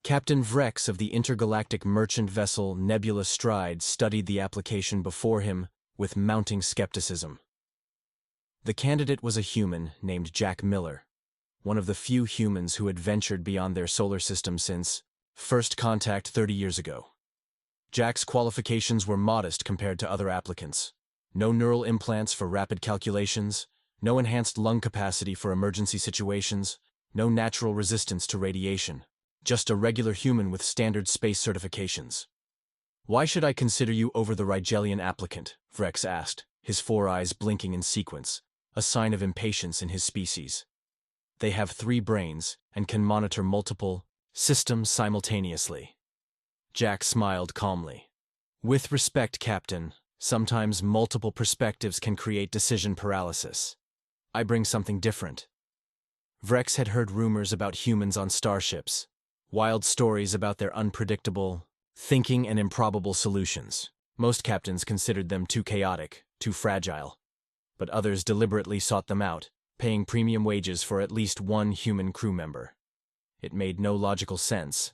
Captain Vrex of the intergalactic merchant vessel Nebula Stride studied the application before him with mounting skepticism. The candidate was a human named Jack Miller, one of the few humans who had ventured beyond their solar system since first contact 30 years ago. Jack's qualifications were modest compared to other applicants. No neural implants for rapid calculations, no enhanced lung capacity for emergency situations, no natural resistance to radiation. Just a regular human with standard space certifications. "Why should I consider you over the Rigelian applicant?" Vrex asked, his four eyes blinking in sequence, a sign of impatience in his species. "They have 3 brains and can monitor multiple systems simultaneously." Jack smiled calmly. "With respect, Captain, sometimes multiple perspectives can create decision paralysis. I bring something different." Vrex had heard rumors about humans on starships, wild stories about their unpredictable thinking and improbable solutions. Most captains considered them too chaotic, too fragile. But others deliberately sought them out, paying premium wages for at least one human crew member. It made no logical sense.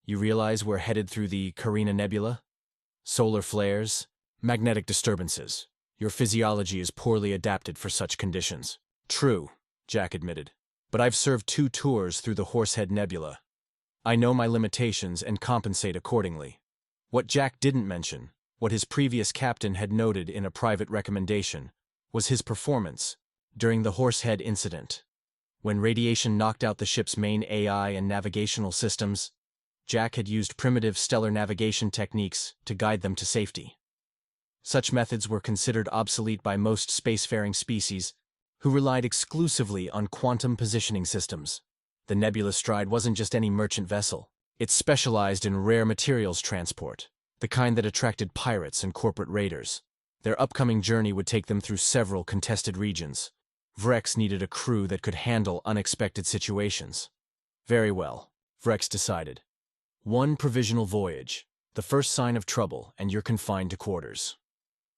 "You realize we're headed through the Carina Nebula? Solar flares, magnetic disturbances. Your physiology is poorly adapted for such conditions." "True," Jack admitted. "But I've served 2 tours through the Horsehead Nebula. I know my limitations and compensate accordingly." What Jack didn't mention, what his previous captain had noted in a private recommendation, was his performance during the Horsehead incident. When radiation knocked out the ship's main AI and navigational systems, Jack had used primitive stellar navigation techniques to guide them to safety. Such methods were considered obsolete by most spacefaring species, who relied exclusively on quantum positioning systems. The Nebula Stride wasn't just any merchant vessel. It specialized in rare materials transport, the kind that attracted pirates and corporate raiders. Their upcoming journey would take them through several contested regions. Vrex needed a crew that could handle unexpected situations. "Very well," Vrex decided. "1 provisional voyage, the first sign of trouble, and you're confined to quarters."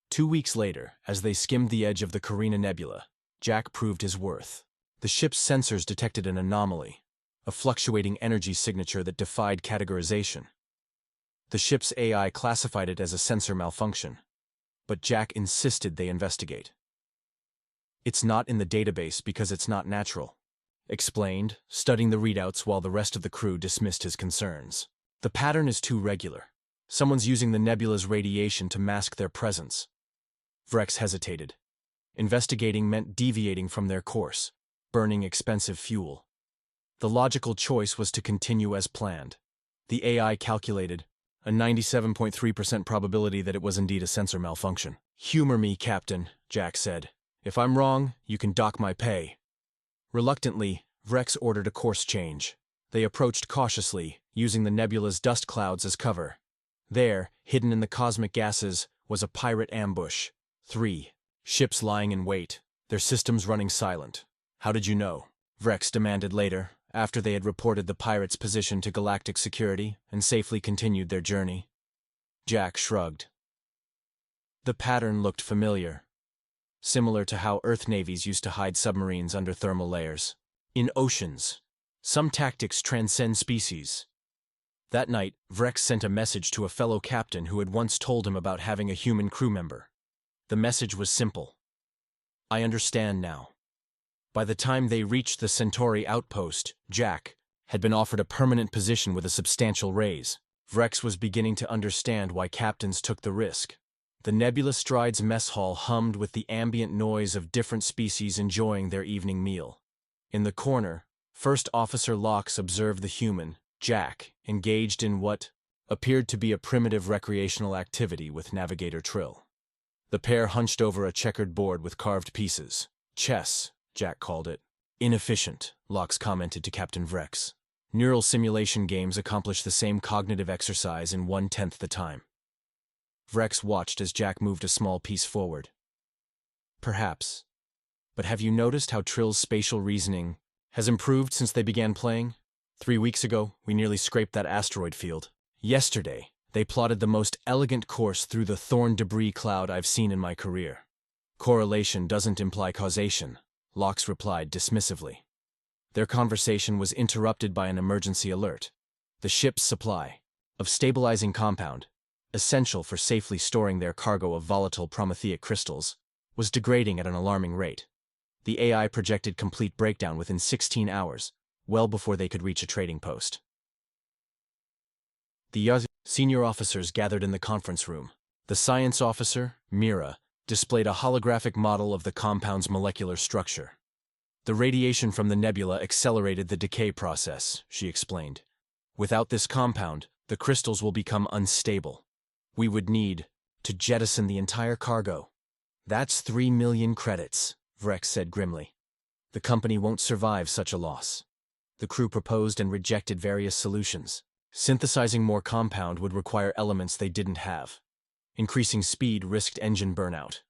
2 weeks later, as they skimmed the edge of the Carina Nebula, Jack proved his worth. The ship's sensors detected an anomaly, a fluctuating energy signature that defied categorization. The ship's AI classified it as a sensor malfunction, but Jack insisted they investigate. "It's not in the database because it's not natural," explained, studying the readouts while the rest of the crew dismissed his concerns. "The pattern is too regular. Someone's using the nebula's radiation to mask their presence." Vrex hesitated. Investigating meant deviating from their course, burning expensive fuel. The logical choice was to continue as planned. The AI calculated a 97.3% probability that it was indeed a sensor malfunction. "Humor me, Captain," Jack said. "If I'm wrong, you can dock my pay." Reluctantly, Vrex ordered a course change. They approached cautiously, using the nebula's dust clouds as cover. There, hidden in the cosmic gases, was a pirate ambush. 3 ships lying in wait, their systems running silent. "How did you know?" Vrex demanded later, after they had reported the pirates' position to galactic security and safely continued their journey. Jack shrugged. The pattern looked familiar, similar to how Earth navies used to hide submarines under thermal layers. In oceans, some tactics transcend species. That night, Vrex sent a message to a fellow captain who had once told him about having a human crew member. The message was simple. "I understand now." By the time they reached the Centauri outpost, Jack had been offered a permanent position with a substantial raise. Vrex was beginning to understand why captains took the risk. The Nebula Stride's mess hall hummed with the ambient noise of different species enjoying their evening meal. In the corner, First Officer Lox observed the human, Jack, engaged in what appeared to be a primitive recreational activity with Navigator Trill. The pair hunched over a checkered board with carved pieces. "Chess," Jack called it. "Inefficient," Lox commented to Captain Vrex. "Neural simulation games accomplish the same cognitive exercise in 1/10 the time." Vrex watched as Jack moved a small piece forward. "Perhaps. But have you noticed how Trill's spatial reasoning has improved since they began playing? 3 weeks ago, we nearly scraped that asteroid field. Yesterday, they plotted the most elegant course through the thorn debris cloud I've seen in my career." "Correlation doesn't imply causation," Lox replied dismissively. Their conversation was interrupted by an emergency alert. The ship's supply of stabilizing compound, essential for safely storing their cargo of volatile prometheic crystals, was degrading at an alarming rate. The AI projected complete breakdown within 16 hours, well before they could reach a trading post. The senior officers gathered in the conference room. The science officer, Mira, displayed a holographic model of the compound's molecular structure. The radiation from the nebula accelerated the decay process, she explained. Without this compound, the crystals will become unstable. We would need to jettison the entire cargo. That's 3 million credits, Vrex said grimly. The company won't survive such a loss. The crew proposed and rejected various solutions. Synthesizing more compound would require elements they didn't have. Increasing speed risked engine burnout.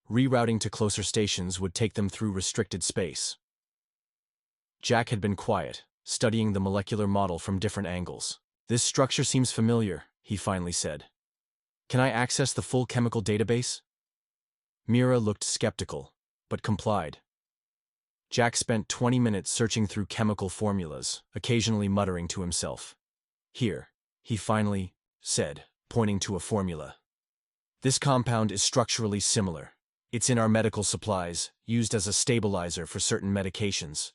Rerouting to closer stations would take them through restricted space. Jack had been quiet, studying the molecular model from different angles. This structure seems familiar, he finally said. Can I access the full chemical database? Mira looked skeptical, but complied. Jack spent 20 minutes searching through chemical formulas, occasionally muttering to himself. Here, he finally said, pointing to a formula. This compound is structurally similar. It's in our medical supplies, used as a stabilizer for certain medications.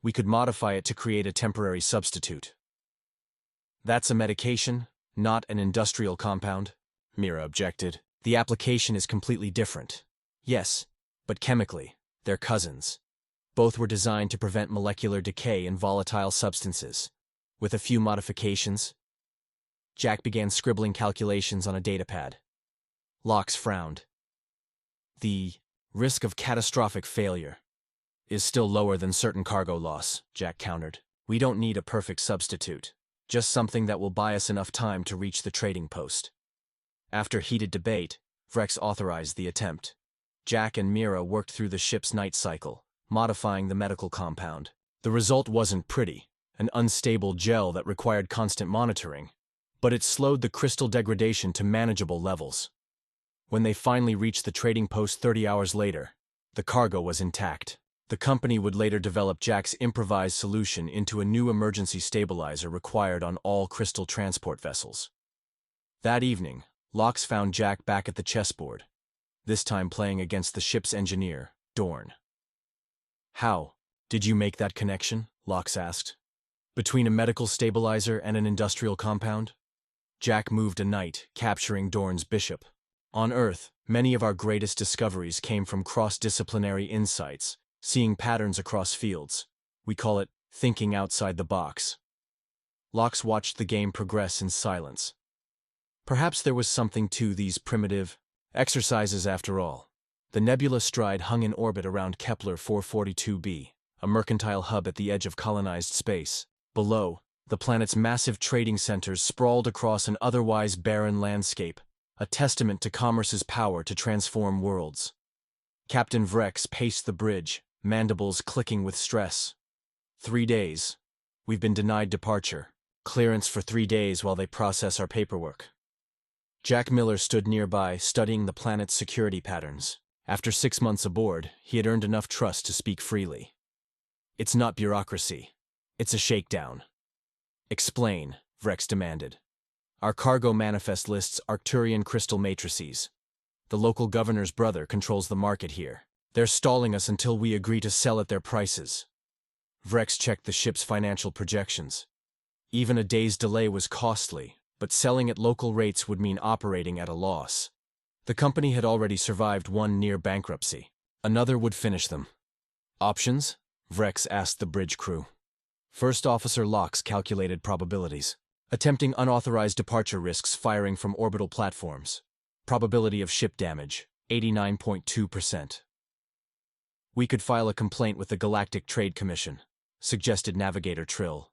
We could modify it to create a temporary substitute. That's a medication, not an industrial compound, Mira objected. The application is completely different. Yes, but chemically, they're cousins. Both were designed to prevent molecular decay in volatile substances. With a few modifications, Jack began scribbling calculations on a datapad. Locks frowned. The risk of catastrophic failure is still lower than certain cargo loss, Jack countered. We don't need a perfect substitute, just something that will buy us enough time to reach the trading post. After heated debate, Vrex authorized the attempt. Jack and Mira worked through the ship's night cycle, modifying the medical compound. The result wasn't pretty, an unstable gel that required constant monitoring, but it slowed the crystal degradation to manageable levels. When they finally reached the trading post 30 hours later, the cargo was intact. The company would later develop Jack's improvised solution into a new emergency stabilizer required on all crystal transport vessels. That evening, Lox found Jack back at the chessboard, this time playing against the ship's engineer, Dorn. How did you make that connection? Lox asked. Between a medical stabilizer and an industrial compound? Jack moved a knight, capturing Dorn's bishop. On Earth, many of our greatest discoveries came from cross-disciplinary insights, seeing patterns across fields. We call it thinking outside the box. Lox watched the game progress in silence. Perhaps there was something to these primitive exercises after all. The nebula Stride hung in orbit around Kepler 442b, a mercantile hub at the edge of colonized space. Below, the planet's massive trading centers sprawled across an otherwise barren landscape, a testament to commerce's power to transform worlds. Captain Vrex paced the bridge, mandibles clicking with stress. 3 days. We've been denied departure. Clearance for 3 days while they process our paperwork. Jack Miller stood nearby, studying the planet's security patterns. After 6 months aboard, he had earned enough trust to speak freely. It's not bureaucracy. It's a shakedown. Explain, Vrex demanded. Our cargo manifest lists Arcturian crystal matrices. The local governor's brother controls the market here. They're stalling us until we agree to sell at their prices. Vrex checked the ship's financial projections. Even a day's delay was costly, but selling at local rates would mean operating at a loss. The company had already survived one near bankruptcy. Another would finish them. Options? Vrex asked the bridge crew. First Officer Lox calculated probabilities. Attempting unauthorized departure risks firing from orbital platforms. Probability of ship damage, 89.2%. We could file a complaint with the Galactic Trade Commission, suggested Navigator Trill.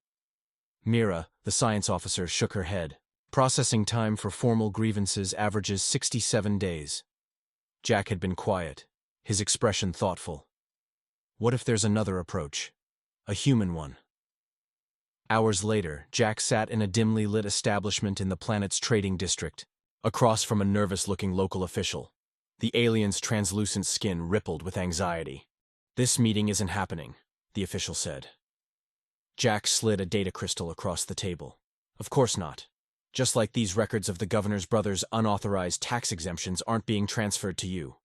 Mira, the science officer, shook her head. Processing time for formal grievances averages 67 days. Jack had been quiet, his expression thoughtful. What if there's another approach? A human one? Hours later, Jack sat in a dimly lit establishment in the planet's trading district, across from a nervous-looking local official. The alien's translucent skin rippled with anxiety. This meeting isn't happening, the official said. Jack slid a data crystal across the table. Of course not. Just like these records of the governor's brother's unauthorized tax exemptions aren't being transferred to you.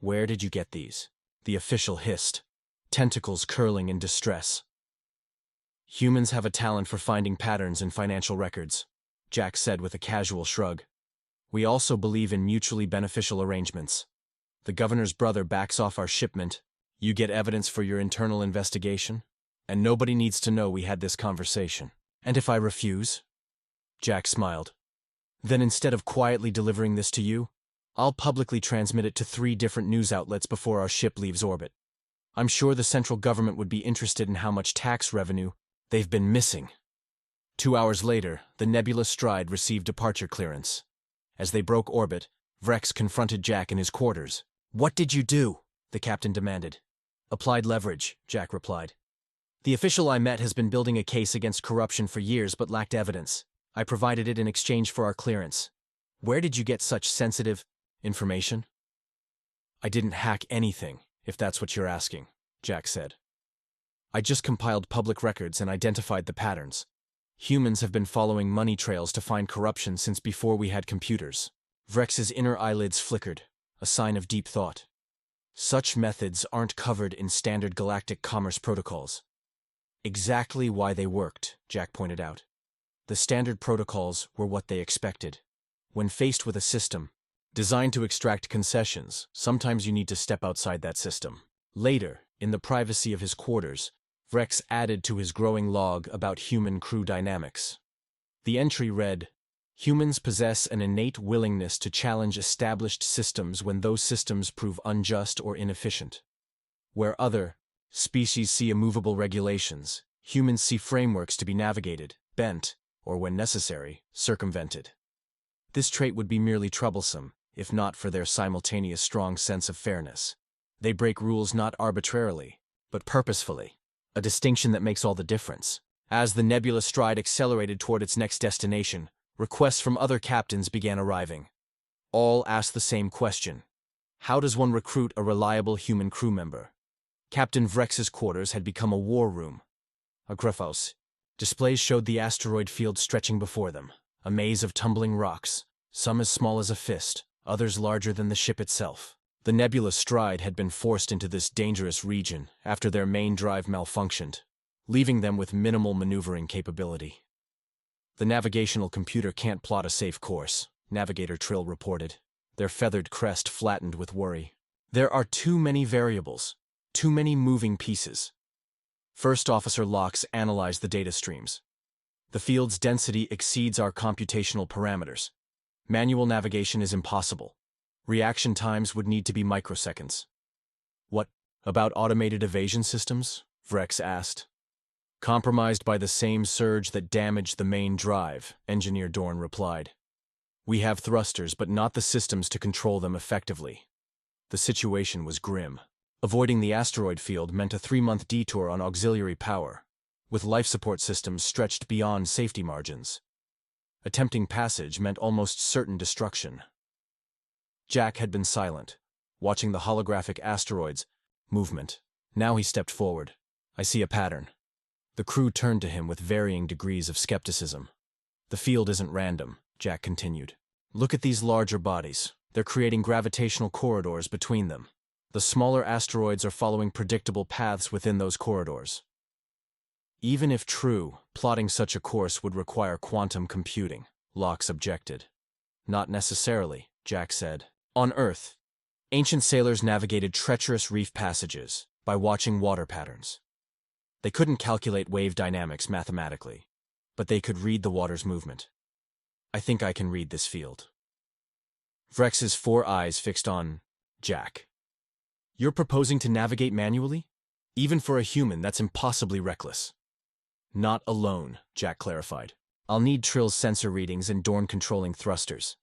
Where did you get these? The official hissed, tentacles curling in distress. Humans have a talent for finding patterns in financial records, Jack said with a casual shrug. We also believe in mutually beneficial arrangements. The governor's brother backs off our shipment, you get evidence for your internal investigation, and nobody needs to know we had this conversation. And if I refuse? Jack smiled. Then instead of quietly delivering this to you, I'll publicly transmit it to 3 different news outlets before our ship leaves orbit. I'm sure the central government would be interested in how much tax revenue they've been missing. 2 hours later, the Nebula Stride received departure clearance. As they broke orbit, Vrex confronted Jack in his quarters. What did you do? The captain demanded. Applied leverage, Jack replied. The official I met has been building a case against corruption for years but lacked evidence. I provided it in exchange for our clearance. Where did you get such sensitive information? I didn't hack anything, if that's what you're asking, Jack said. I just compiled public records and identified the patterns. Humans have been following money trails to find corruption since before we had computers. Vrex's inner eyelids flickered, a sign of deep thought. Such methods aren't covered in standard galactic commerce protocols. Exactly why they worked, Jack pointed out. The standard protocols were what they expected. When faced with a system designed to extract concessions, sometimes you need to step outside that system. Later, in the privacy of his quarters, Vrex added to his growing log about human crew dynamics. The entry read, "Humans possess an innate willingness to challenge established systems when those systems prove unjust or inefficient. Where other species see immovable regulations, humans see frameworks to be navigated, bent, or when necessary, circumvented. This trait would be merely troublesome, if not for their simultaneous strong sense of fairness. They break rules not arbitrarily, but purposefully, a distinction that makes all the difference." As the Nebula Stride accelerated toward its next destination, requests from other captains began arriving. All asked the same question. How does one recruit a reliable human crew member? Captain Vrex's quarters had become a war room. A Grefos. Displays showed the asteroid field stretching before them, a maze of tumbling rocks, some as small as a fist, others larger than the ship itself. The Nebula Stride had been forced into this dangerous region after their main drive malfunctioned, leaving them with minimal maneuvering capability. The navigational computer can't plot a safe course, Navigator Trill reported, their feathered crest flattened with worry. There are too many variables, too many moving pieces. First Officer Locks analyzed the data streams. The field's density exceeds our computational parameters. Manual navigation is impossible. Reaction times would need to be microseconds. What about automated evasion systems? Vrex asked. Compromised by the same surge that damaged the main drive, Engineer Dorn replied. We have thrusters, but not the systems to control them effectively. The situation was grim. Avoiding the asteroid field meant a 3-month detour on auxiliary power, with life support systems stretched beyond safety margins. Attempting passage meant almost certain destruction. Jack had been silent, watching the holographic asteroid's movement. Now he stepped forward. I see a pattern. The crew turned to him with varying degrees of skepticism. The field isn't random, Jack continued. Look at these larger bodies. They're creating gravitational corridors between them. The smaller asteroids are following predictable paths within those corridors. Even if true, plotting such a course would require quantum computing, Locks objected. Not necessarily, Jack said. On Earth, ancient sailors navigated treacherous reef passages by watching water patterns. They couldn't calculate wave dynamics mathematically, but they could read the water's movement. I think I can read this field. Vrex's 4 eyes fixed on Jack. You're proposing to navigate manually? Even for a human, that's impossibly reckless. Not alone, Jack clarified. I'll need Trill's sensor readings and Dorn controlling thrusters.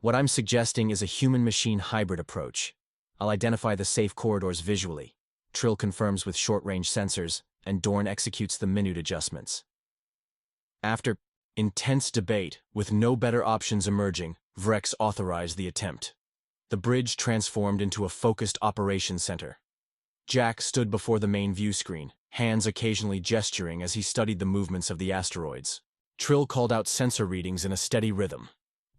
What I'm suggesting is a human-machine hybrid approach. I'll identify the safe corridors visually. Trill confirms with short-range sensors, and Dorn executes the minute adjustments. After intense debate, with no better options emerging, Vrex authorized the attempt. The bridge transformed into a focused operations center. Jack stood before the main view screen, hands occasionally gesturing as he studied the movements of the asteroids. Trill called out sensor readings in a steady rhythm.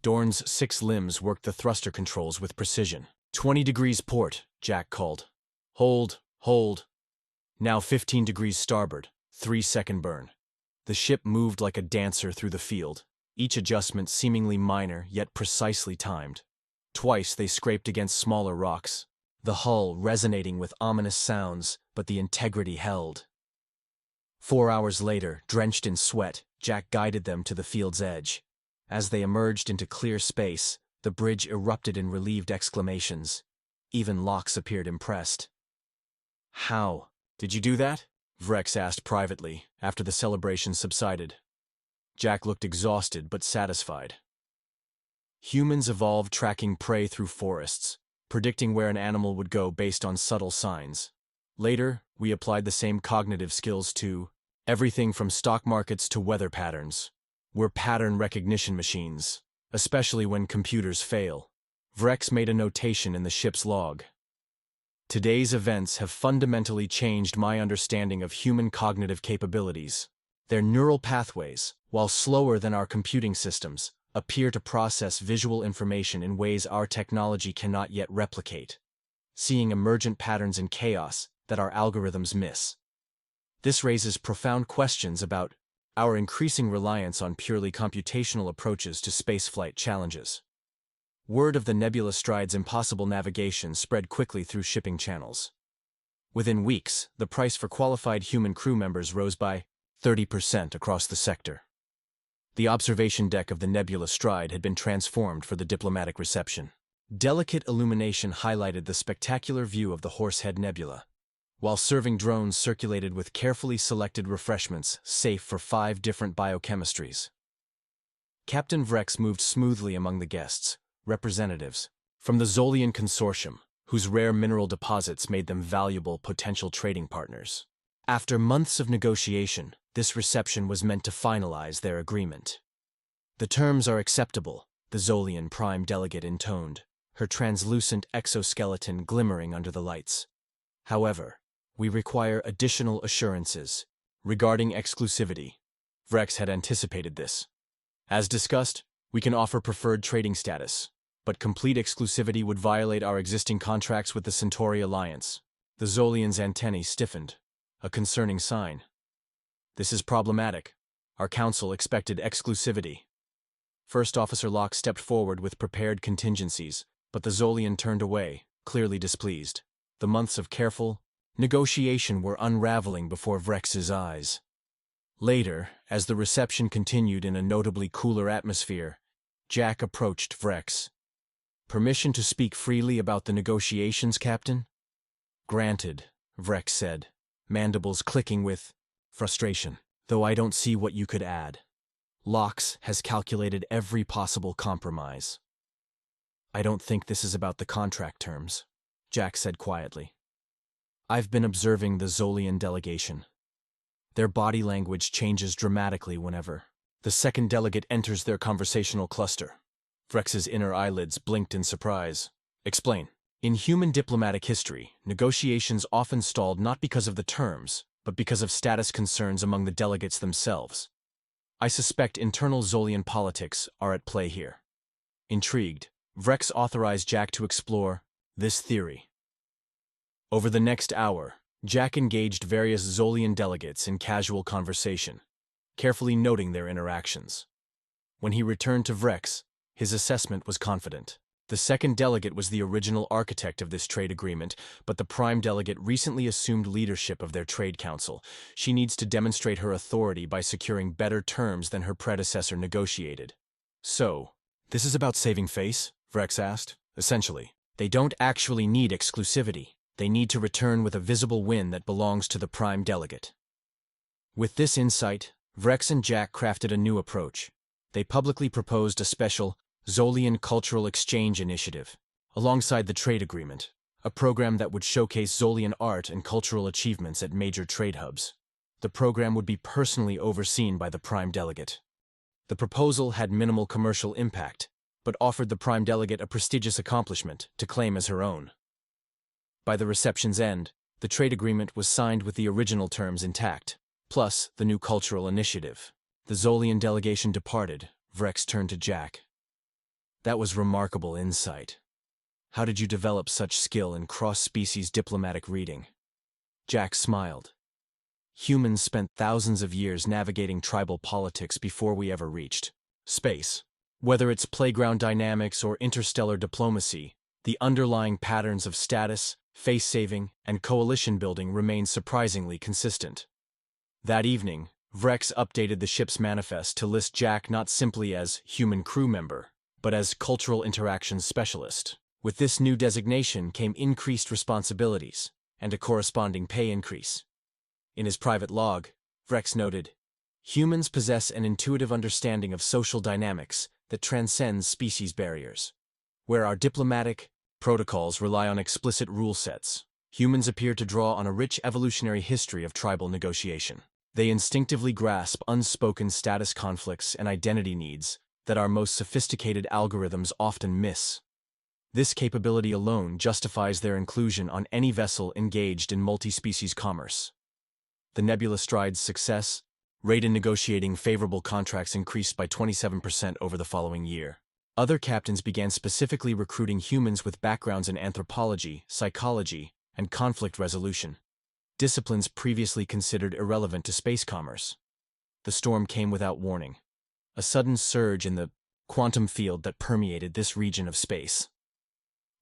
Dorn's 6 limbs worked the thruster controls with precision. 20 degrees port, Jack called. Hold, hold. Now 15 degrees starboard, 3-second burn. The ship moved like a dancer through the field, each adjustment seemingly minor yet precisely timed. Twice they scraped against smaller rocks, the hull resonating with ominous sounds, but the integrity held. 4 hours later, drenched in sweat, Jack guided them to the field's edge. As they emerged into clear space, the bridge erupted in relieved exclamations. Even Locks appeared impressed. "How? Did you do that?" Vrex asked privately, after the celebration subsided. Jack looked exhausted but satisfied. Humans evolved tracking prey through forests, predicting where an animal would go based on subtle signs. Later, we applied the same cognitive skills to everything from stock markets to weather patterns. We're pattern recognition machines, especially when computers fail. Vrex made a notation in the ship's log. Today's events have fundamentally changed my understanding of human cognitive capabilities. Their neural pathways, while slower than our computing systems, appear to process visual information in ways our technology cannot yet replicate, seeing emergent patterns in chaos that our algorithms miss. This raises profound questions about our increasing reliance on purely computational approaches to spaceflight challenges. Word of the Nebula Stride's impossible navigation spread quickly through shipping channels. Within weeks, the price for qualified human crew members rose by 30% across the sector. The observation deck of the Nebula Stride had been transformed for the diplomatic reception. Delicate illumination highlighted the spectacular view of the Horsehead Nebula, while serving drones circulated with carefully selected refreshments safe for 5 different biochemistries. Captain Vrex moved smoothly among the guests, representatives from the Zolian Consortium, whose rare mineral deposits made them valuable potential trading partners. After months of negotiation, this reception was meant to finalize their agreement. "The terms are acceptable," the Zolian Prime Delegate intoned, her translucent exoskeleton glimmering under the lights. "However, we require additional assurances regarding exclusivity." Vrex had anticipated this. "As discussed, we can offer preferred trading status, but complete exclusivity would violate our existing contracts with the Centauri Alliance." The Zolian's antennae stiffened, a concerning sign. "This is problematic. Our council expected exclusivity." First Officer Locke stepped forward with prepared contingencies, but the Zolian turned away, clearly displeased. The months of careful negotiation were unraveling before Vrex's eyes. Later, as the reception continued in a notably cooler atmosphere, Jack approached Vrex. "Permission to speak freely about the negotiations, Captain?" "Granted," Vrex said, mandibles clicking with frustration. "Though I don't see what you could add. Locks has calculated every possible compromise." "I don't think this is about the contract terms," Jack said quietly. "I've been observing the Zolian delegation. Their body language changes dramatically whenever the second delegate enters their conversational cluster." Vrex's inner eyelids blinked in surprise. "Explain." "In human diplomatic history, negotiations often stalled not because of the terms, but because of status concerns among the delegates themselves. I suspect internal Zolian politics are at play here." Intrigued, Vrex authorized Jack to explore this theory. Over the next hour, Jack engaged various Zolian delegates in casual conversation, carefully noting their interactions. When he returned to Vrex, his assessment was confident. The second delegate was the original architect of this trade agreement, but the prime delegate recently assumed leadership of their trade council. She needs to demonstrate her authority by securing better terms than her predecessor negotiated. "So, this is about saving face?" Vrex asked. "Essentially. They don't actually need exclusivity. They need to return with a visible win that belongs to the prime delegate." With this insight, Vrex and Jack crafted a new approach. They publicly proposed a special Zolian Cultural Exchange Initiative, alongside the trade agreement, a program that would showcase Zolian art and cultural achievements at major trade hubs. The program would be personally overseen by the prime delegate. The proposal had minimal commercial impact, but offered the prime delegate a prestigious accomplishment to claim as her own. By the reception's end, the trade agreement was signed with the original terms intact, plus the new cultural initiative. The Zolian delegation departed. Vrex turned to Jack. That was remarkable insight. How did you develop such skill in cross-species diplomatic reading? Jack smiled. Humans spent thousands of years navigating tribal politics before we ever reached space. Whether it's playground dynamics or interstellar diplomacy, the underlying patterns of status, face-saving, and coalition building remain surprisingly consistent. That evening, Vrex updated the ship's manifest to list Jack not simply as human crew member, but as cultural interactions specialist. With this new designation came increased responsibilities and a corresponding pay increase. In his private log, Vrex noted, "Humans possess an intuitive understanding of social dynamics that transcends species barriers. Where our diplomatic protocols rely on explicit rule sets, humans appear to draw on a rich evolutionary history of tribal negotiation. They instinctively grasp unspoken status conflicts and identity needs that our most sophisticated algorithms often miss. This capability alone justifies their inclusion on any vessel engaged in multi-species commerce." The Nebula Stride's success rate in negotiating favorable contracts increased by 27% over the following year. Other captains began specifically recruiting humans with backgrounds in anthropology, psychology, and conflict resolution, disciplines previously considered irrelevant to space commerce. The storm came without warning, a sudden surge in the quantum field that permeated this region of space.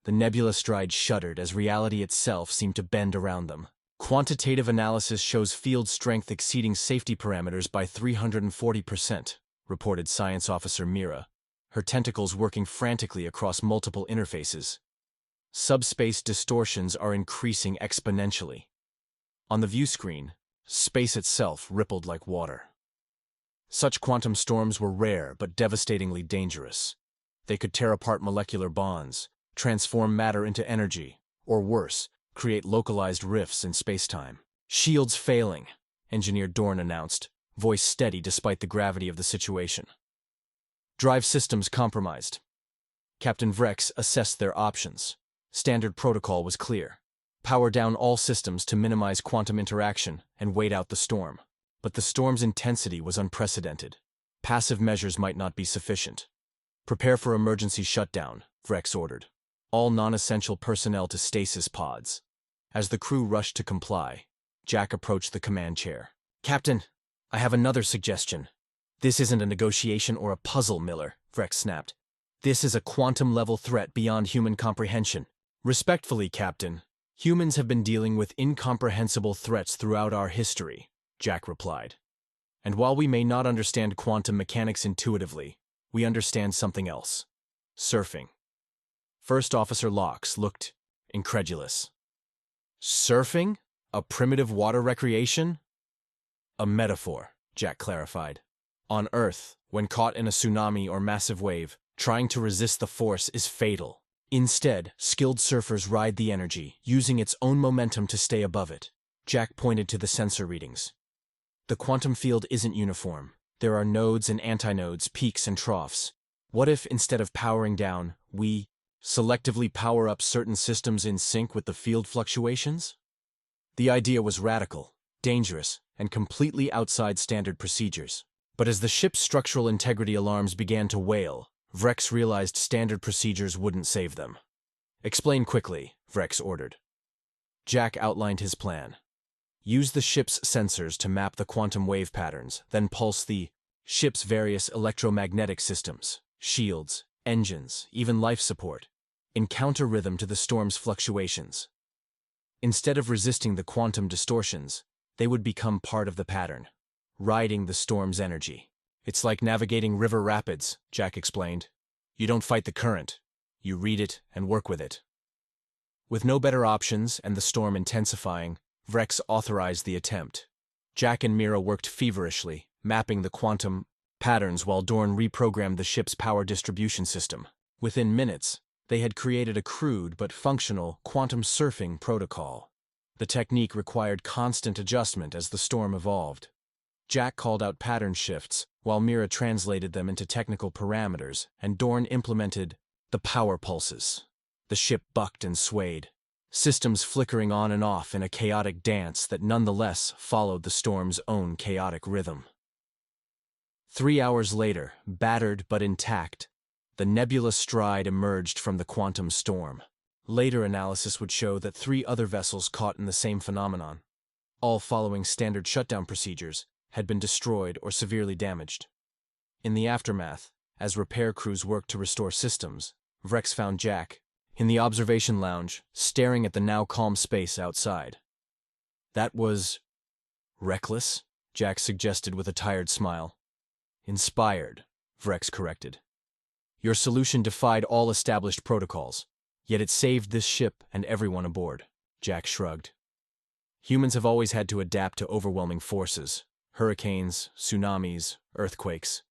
The Nebula Stride shuddered as reality itself seemed to bend around them. Quantitative analysis shows field strength exceeding safety parameters by 340%, reported Science Officer Mira, her tentacles working frantically across multiple interfaces. Subspace distortions are increasing exponentially. On the view screen, space itself rippled like water. Such quantum storms were rare but devastatingly dangerous. They could tear apart molecular bonds, transform matter into energy, or worse, create localized rifts in spacetime. "Shields failing," Engineer Dorn announced, voice steady despite the gravity of the situation. "Drive systems compromised." Captain Vrex assessed their options. Standard protocol was clear. Power down all systems to minimize quantum interaction and wait out the storm. But the storm's intensity was unprecedented. Passive measures might not be sufficient. "Prepare for emergency shutdown," Vrex ordered. "All non-essential personnel to stasis pods." As the crew rushed to comply, Jack approached the command chair. "Captain, I have another suggestion." "This isn't a negotiation or a puzzle, Miller," Vrex snapped. "This is a quantum-level threat beyond human comprehension." "Respectfully, Captain, humans have been dealing with incomprehensible threats throughout our history," Jack replied. "And while we may not understand quantum mechanics intuitively, we understand something else. Surfing." First Officer Locks looked incredulous. "Surfing? A primitive water recreation?" "A metaphor," Jack clarified. "On Earth, when caught in a tsunami or massive wave, trying to resist the force is fatal. Instead, skilled surfers ride the energy, using its own momentum to stay above it." Jack pointed to the sensor readings. "The quantum field isn't uniform. There are nodes and antinodes, peaks and troughs. What if, instead of powering down, we selectively power up certain systems in sync with the field fluctuations?" The idea was radical, dangerous, and completely outside standard procedures. But as the ship's structural integrity alarms began to wail, Vrex realized standard procedures wouldn't save them. "Explain quickly," Vrex ordered. Jack outlined his plan. Use the ship's sensors to map the quantum wave patterns, then pulse the ship's various electromagnetic systems, shields, engines, even life support, in counter-rhythm to the storm's fluctuations. Instead of resisting the quantum distortions, they would become part of the pattern, riding the storm's energy. "It's like navigating river rapids," Jack explained. "You don't fight the current. You read it and work with it." With no better options and the storm intensifying, Vrex authorized the attempt. Jack and Mira worked feverishly, mapping the quantum patterns while Dorn reprogrammed the ship's power distribution system. Within minutes, they had created a crude but functional quantum surfing protocol. The technique required constant adjustment as the storm evolved. Jack called out pattern shifts, while Mira translated them into technical parameters, and Dorn implemented the power pulses. The ship bucked and swayed, systems flickering on and off in a chaotic dance that nonetheless followed the storm's own chaotic rhythm. 3 hours later, battered but intact, the nebula Stride emerged from the quantum storm. Later analysis would show that 3 other vessels caught in the same phenomenon, all following standard shutdown procedures, had been destroyed or severely damaged. In the aftermath, as repair crews worked to restore systems, Vrex found Jack, in the observation lounge, staring at the now calm space outside. That was reckless, Jack suggested with a tired smile. Inspired, Vrex corrected. Your solution defied all established protocols, yet it saved this ship and everyone aboard, Jack shrugged. Humans have always had to adapt to overwhelming forces, hurricanes, tsunamis, earthquakes.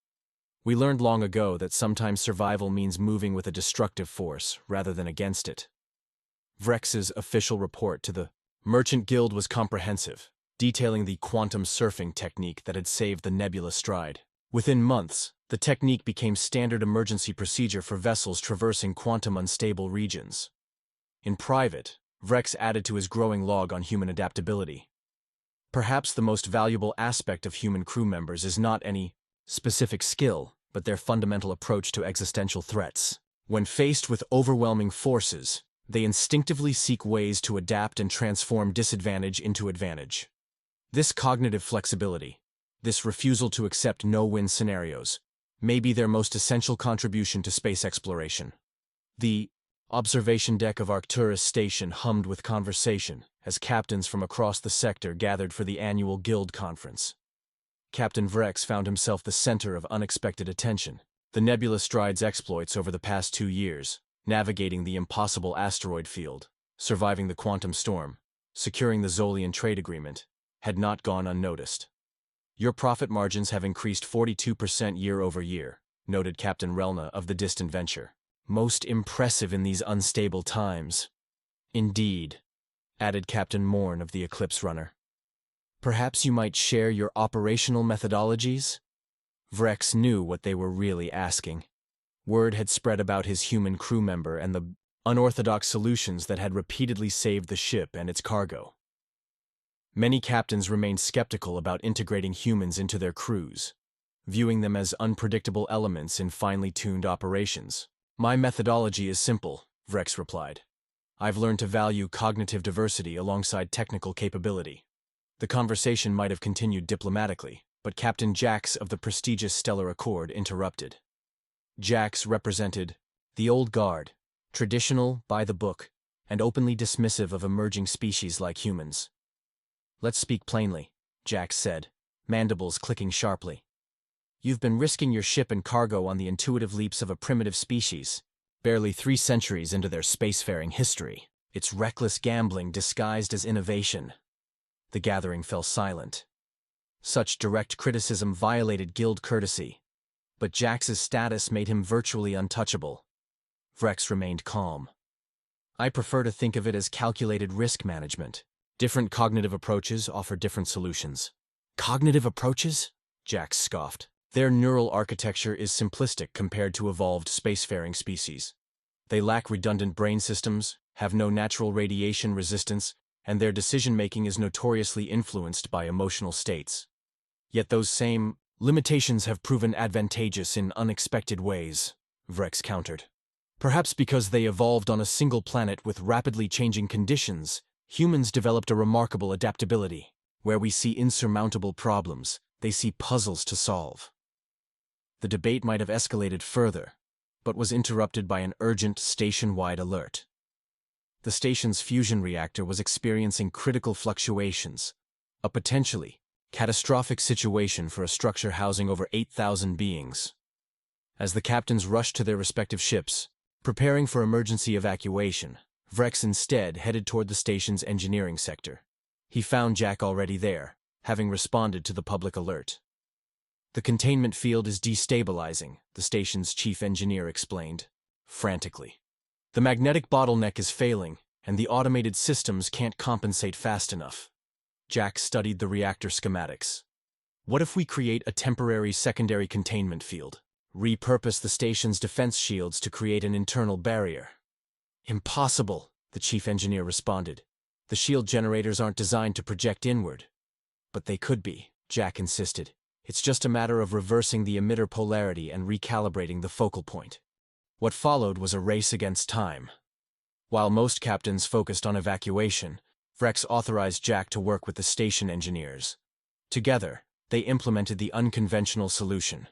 We learned long ago that sometimes survival means moving with a destructive force rather than against it. Vrex's official report to the Merchant Guild was comprehensive, detailing the quantum surfing technique that had saved the nebula Stride. Within months, the technique became standard emergency procedure for vessels traversing quantum unstable regions. In private, Vrex added to his growing log on human adaptability. Perhaps the most valuable aspect of human crew members is not any specific skill, but their fundamental approach to existential threats. When faced with overwhelming forces, they instinctively seek ways to adapt and transform disadvantage into advantage. This cognitive flexibility, this refusal to accept no-win scenarios, may be their most essential contribution to space exploration. The observation deck of Arcturus Station hummed with conversation as captains from across the sector gathered for the annual Guild conference. Captain Vrex found himself the center of unexpected attention. The nebula Stride's exploits over the past 2 years, navigating the impossible asteroid field, surviving the quantum storm, securing the Zolian trade agreement, had not gone unnoticed. Your profit margins have increased 42% year-over-year, noted Captain Relna of the distant venture. Most impressive in these unstable times. Indeed, added Captain Morn of the Eclipse Runner. Perhaps you might share your operational methodologies? Vrex knew what they were really asking. Word had spread about his human crew member and the unorthodox solutions that had repeatedly saved the ship and its cargo. Many captains remained skeptical about integrating humans into their crews, viewing them as unpredictable elements in finely tuned operations. My methodology is simple, Vrex replied. I've learned to value cognitive diversity alongside technical capability. The conversation might have continued diplomatically, but Captain Jax of the prestigious Stellar Accord interrupted. Jax represented the old guard, traditional, by the book, and openly dismissive of emerging species like humans. Let's speak plainly, Jax said, mandibles clicking sharply. You've been risking your ship and cargo on the intuitive leaps of a primitive species, barely 3 centuries into their spacefaring history. It's reckless gambling disguised as innovation. The gathering fell silent. Such direct criticism violated guild courtesy, but Jax's status made him virtually untouchable. Vrex remained calm. I prefer to think of it as calculated risk management. Different cognitive approaches offer different solutions. Cognitive approaches? Jax scoffed. Their neural architecture is simplistic compared to evolved spacefaring species. They lack redundant brain systems, have no natural radiation resistance, and their decision-making is notoriously influenced by emotional states. Yet those same limitations have proven advantageous in unexpected ways, Vrex countered. Perhaps because they evolved on a single planet with rapidly changing conditions, humans developed a remarkable adaptability. Where we see insurmountable problems, they see puzzles to solve. The debate might have escalated further, but was interrupted by an urgent station-wide alert. The station's fusion reactor was experiencing critical fluctuations, a potentially catastrophic situation for a structure housing over 8,000 beings. As the captains rushed to their respective ships, preparing for emergency evacuation, Vrex instead headed toward the station's engineering sector. He found Jack already there, having responded to the public alert. The containment field is destabilizing, the station's chief engineer explained, frantically. The magnetic bottleneck is failing, and the automated systems can't compensate fast enough. Jack studied the reactor schematics. What if we create a temporary secondary containment field? Repurpose the station's defense shields to create an internal barrier? Impossible, the chief engineer responded. The shield generators aren't designed to project inward. But they could be, Jack insisted. It's just a matter of reversing the emitter polarity and recalibrating the focal point. What followed was a race against time. While most captains focused on evacuation, Vrex authorized Jack to work with the station engineers. Together, they implemented the unconventional solution,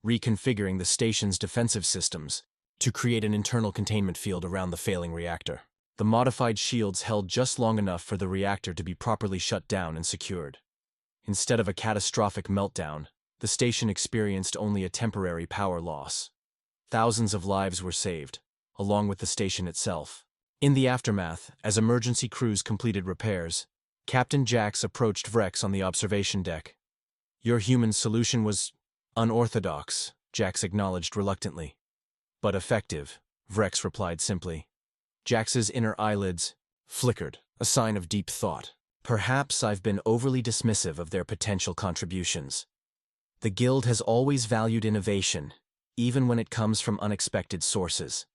reconfiguring the station's defensive systems to create an internal containment field around the failing reactor. The modified shields held just long enough for the reactor to be properly shut down and secured. Instead of a catastrophic meltdown, the station experienced only a temporary power loss. Thousands of lives were saved, along with the station itself. In the aftermath, as emergency crews completed repairs, Captain Jax approached Vrex on the observation deck. "Your human solution was unorthodox," Jax acknowledged reluctantly. "But effective," Vrex replied simply. Jax's inner eyelids flickered, a sign of deep thought. "Perhaps I've been overly dismissive of their potential contributions. The Guild has always valued innovation, even when it comes from unexpected sources."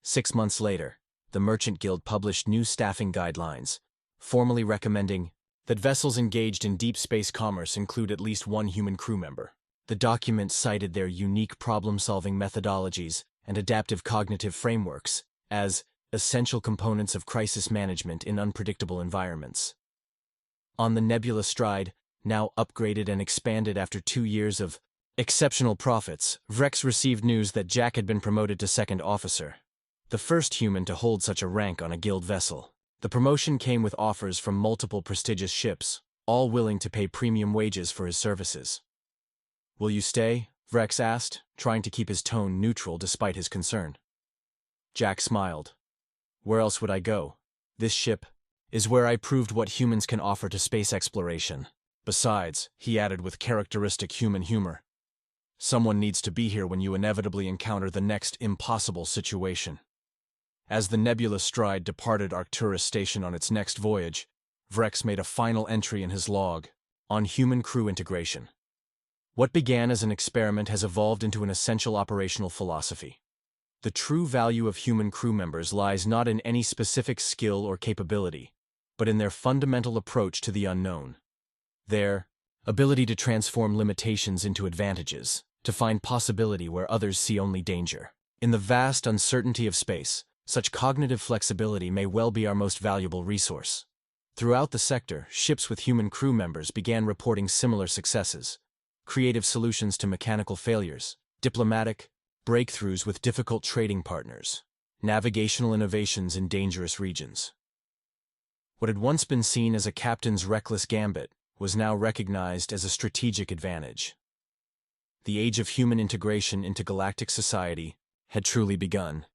6 months later, the Merchant Guild published new staffing guidelines, formally recommending that vessels engaged in deep space commerce include at least one human crew member. The document cited their unique problem-solving methodologies and adaptive cognitive frameworks as essential components of crisis management in unpredictable environments. On the Nebula Stride, now upgraded and expanded after 2 years of exceptional profits, Vrex received news that Jack had been promoted to second officer, the first human to hold such a rank on a Guild vessel. The promotion came with offers from multiple prestigious ships, all willing to pay premium wages for his services. "Will you stay?" Vrex asked, trying to keep his tone neutral despite his concern. Jack smiled. "Where else would I go? This ship is where I proved what humans can offer to space exploration. Besides," he added with characteristic human humor, "someone needs to be here when you inevitably encounter the next impossible situation." As the Nebula Stride departed Arcturus Station on its next voyage, Vrex made a final entry in his log on human crew integration. "What began as an experiment has evolved into an essential operational philosophy. The true value of human crew members lies not in any specific skill or capability, but in their fundamental approach to the unknown. Their ability to transform limitations into advantages, to find possibility where others see only danger. In the vast uncertainty of space, such cognitive flexibility may well be our most valuable resource." Throughout the sector, ships with human crew members began reporting similar successes: creative solutions to mechanical failures, diplomatic breakthroughs with difficult trading partners, navigational innovations in dangerous regions. What had once been seen as a captain's reckless gambit was now recognized as a strategic advantage. The age of human integration into galactic society had truly begun.